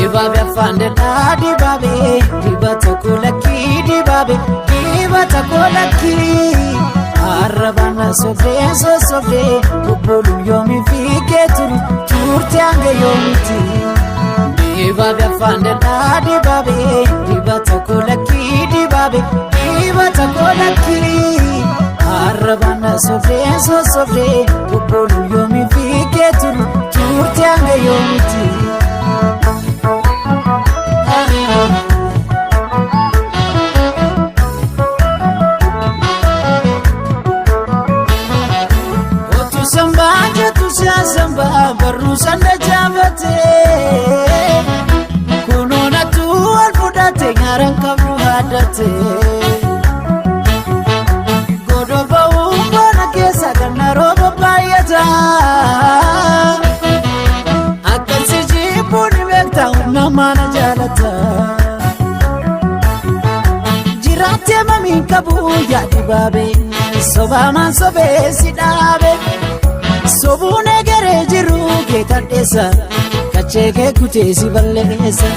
Dibabe afandela dibabe dibata kolaki dibabe dibata kolaki arabana sobe sobe kubulu yomi fiketu turte ange yomiti dibabe afandela dibabe dibata kolaki dibabe dibata kolaki arabana sobe kubulu yomi fiketu turte ange yomiti Samba baru sanda jabate kunona tu alfudate ngaran kabru hadate godo bau bana kesa kana robo bayata akan siji puni bekta namana jalata jirate mami kabu ya dibabe soba man sobe sidabe sobune gere jiru ke tadesa kacheke kutesi ballesa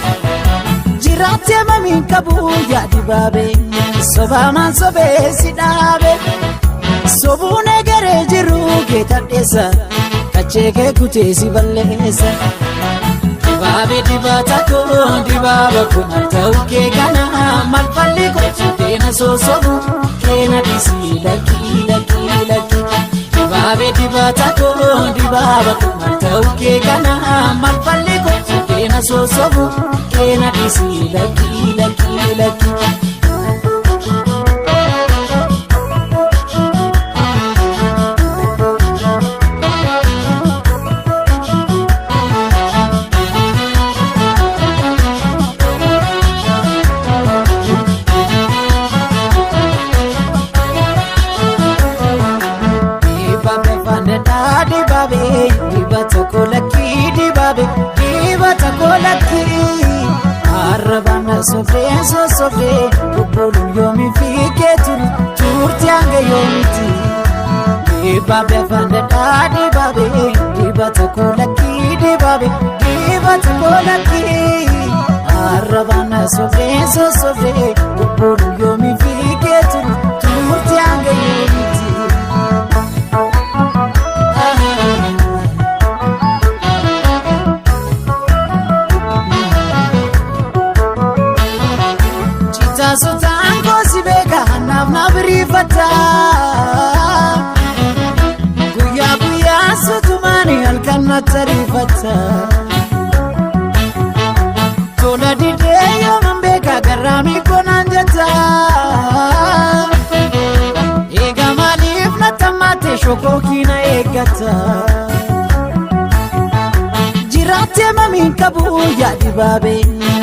jirate mami kabu ya dibabe soba man sobe sidabe sobune gere jiru ke tadesa kacheke kutesi ballesa dibabe dibata ko dibaba ko matauke kana malfalli ko tena sosobu kena disila kila Dibabe dibata ko dibaba ko matauke kana malfalli ko kena sosobu kena disila kila dibata kolaki arabana sobe kubulu yomi fiketu turti ange yomiti dibabe afandela dibabe dibata kolaki arabana sobe kubulu yomi fiketu turti ange yomiti Sultan Kosibeka nabrifata Guya sutumani alkanna tarifata Tola dideyo mambeka garami konanjata Ega malif natamate shokokina egata Jirate mami kabu ya dibabe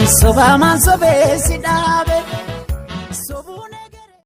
soba man sobe sidabe